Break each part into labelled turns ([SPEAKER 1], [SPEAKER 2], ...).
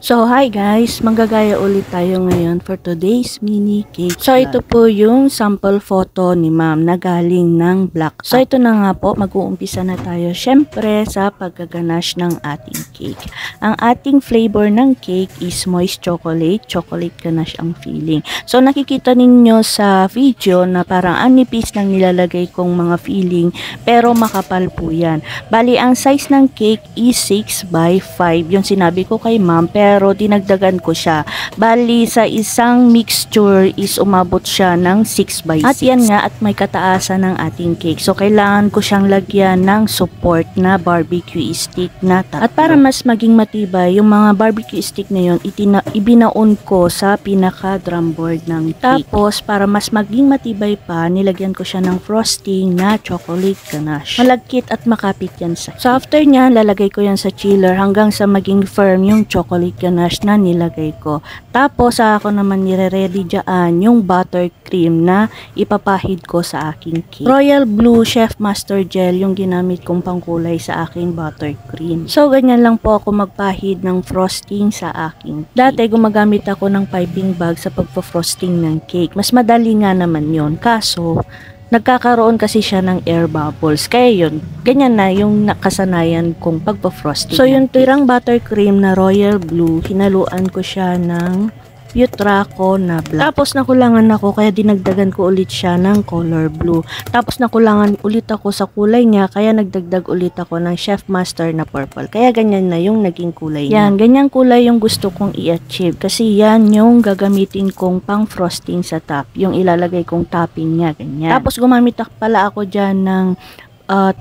[SPEAKER 1] So, hi guys! Manggagaya ulit tayo ngayon for today's mini cake. So, ito po yung sample photo ni ma'am na galing ng Black. So, ito na nga po, mag-uumpisa na tayo syempre sa paggaganache ng ating cake. Ang ating flavor ng cake is moist chocolate. Chocolate ganache ang feeling. So, nakikita ninyo sa video na parang anipis ng nilalagay kong mga feeling pero makapal po yan. Bali, ang size ng cake is 6 by 5. Yung sinabi ko kay ma'am, pero dinagdagan ko siya. Bali, sa isang mixture is umabot siya ng 6 by 6. At yan nga, at may kataasan ng ating cake. So, kailangan ko siyang lagyan ng support na barbecue stick na tatlo. At para mas maging matibay, yung mga barbecue stick na yun, ibinaon ko sa pinaka drum board ng cake. Tapos, para mas maging matibay pa, nilagyan ko siya ng frosting na chocolate ganache. Malagkit at makapit yan sa cake. So, after niya, lalagay ko yan sa chiller hanggang sa maging firm yung chocolate ganache na nilagay ko. Tapos, ako naman nire-ready dyan yung buttercream na ipapahid ko sa aking cake. Royal Blue Chef Master Gel yung ginamit kong pangkulay sa aking buttercream. So, ganyan lang po ako magpahid ng frosting sa aking cake. Dati, gumagamit ako ng piping bag sa pagpa-frosting ng cake. Mas madali nga naman yon. Kaso, nagkakaroon kasi siya ng air bubbles. Kaya yun, ganyan na yung nakasanayan kong pagpa-frosting. So, yung tirang buttercream na Royal Blue, hinaluan ko siya ng Putraco na black. Tapos nakulangan ako, kaya dinagdagan ko ulit siya ng color blue. Tapos nakulangan ulit ako sa kulay niya, kaya nagdagdag ulit ako ng Chef Master na purple. Kaya ganyan na yung naging kulay niya. Yan, ganyang kulay yung gusto kong i-achieve. Kasi yan yung gagamitin kong pang frosting sa top. Yung ilalagay kong topping niya, ganyan. Tapos gumamit pala ako dyan ng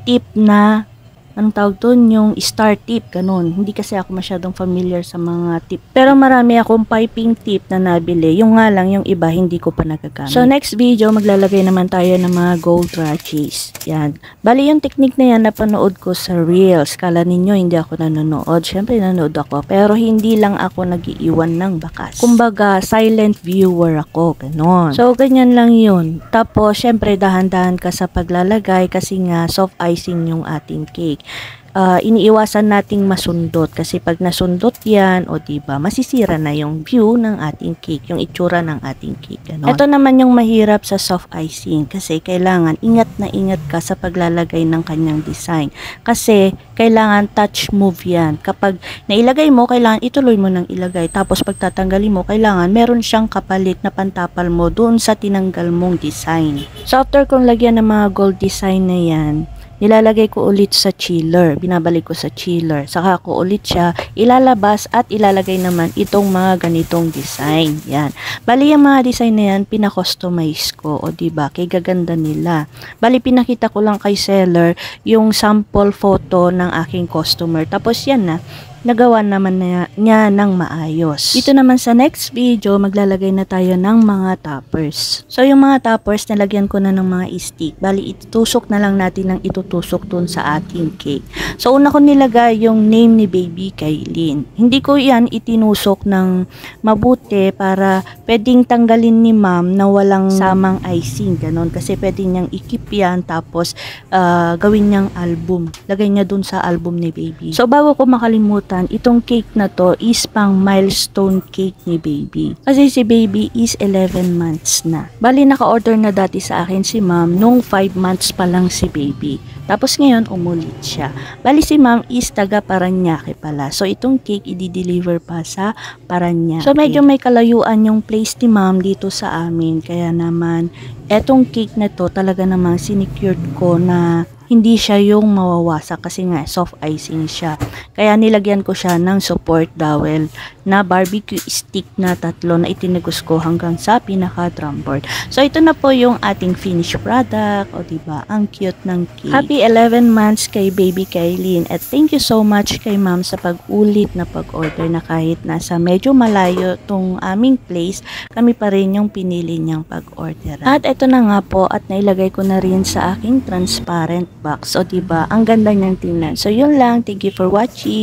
[SPEAKER 1] tip na anong tawag doon? Yung star tip, ganun. Hindi kasi ako masyadong familiar sa mga tip. Pero marami akong piping tip na nabili. Yung nga lang, yung iba, hindi ko pa nagagamit. So, next video, maglalagay naman tayo ng mga gold ratchis. Yan. Bali, yung technique na yan, napanood ko sa Reels. Kala ninyo, hindi ako nanonood. Siyempre, nanood ako. Pero, hindi lang ako nag-iiwan ng bakas. Kumbaga, silent viewer ako. Ganon. So, ganyan lang yun. Tapos, siyempre, dahan-dahan ka sa paglalagay kasi nga, soft icing yung ating cake. Iniiwasan nating masundot kasi pag nasundot yan, o diba, masisira na yung view ng ating cake, yung itsura ng ating cake. Ganon. Ito naman yung mahirap sa soft icing kasi kailangan ingat na ingat ka sa paglalagay ng kanyang design. Kasi kailangan touch move yan. Kapag nailagay mo, kailangan ituloy mo ng ilagay. Tapos pag tatanggalin mo, kailangan meron siyang kapalit na pantapal mo doon sa tinanggal mong design. So after kong lagyan ng mga gold design na yan, nilalagay ko ulit sa chiller. Binabalik ko sa chiller. Saka ko ulit siya ilalabas at ilalagay naman itong mga ganitong design. Yan. Bali, yung mga design na yan, pina-customize ko. O diba? Kay gaganda nila. Bali, pinakita ko lang kay seller yung sample photo ng aking customer. Tapos yan na. Nagawa naman niya ng maayos. Dito naman sa next video, maglalagay na tayo ng mga toppers. So, yung mga toppers, nalagyan ko na ng mga stick. Bali, itutusok na lang natin ng itutusok dun sa ating cake. So, una ko nilagay yung name ni Baby Kailin. Hindi ko yan itinusok ng mabuti para pwedeng tanggalin ni ma'am na walang samang icing. Ganon. Kasi pwede niyang ikip yan tapos gawin niyang album. Lagay niya dun sa album ni Baby. So, bago ko makalimutan, itong cake na to is pang milestone cake ni Baby. Kasi si Baby is 11 months na. Bali, naka-order na dati sa akin si ma'am nung 5 months pa lang si Baby. Tapos ngayon, umulit siya. Bali, si ma'am is taga Paranaque pala. So, itong cake i-deliver pa sa Paranaque. So, medyo may kalayuan yung place ni ma'am dito sa amin. Kaya naman, etong cake na to talaga namang sinecured ko na hindi siya yung mawawasak kasi nga soft icing siya. Kaya nilagyan ko siya ng support dowel na barbecue stick na tatlo na itinagos ko hanggang sa pinaka drum board. So ito na po yung ating finished product. O diba, ang cute ng cake. Happy 11 months kay Baby Kailin at thank you so much kay ma'am sa pag-ulit na pag-order na kahit nasa medyo malayo tong aming place, kami pa rin yung pinili niyang pag-order. At ito na nga po at nailagay ko na rin sa aking transparent box. O diba, ang ganda niyang tingnan. So yun lang, thank you for watching.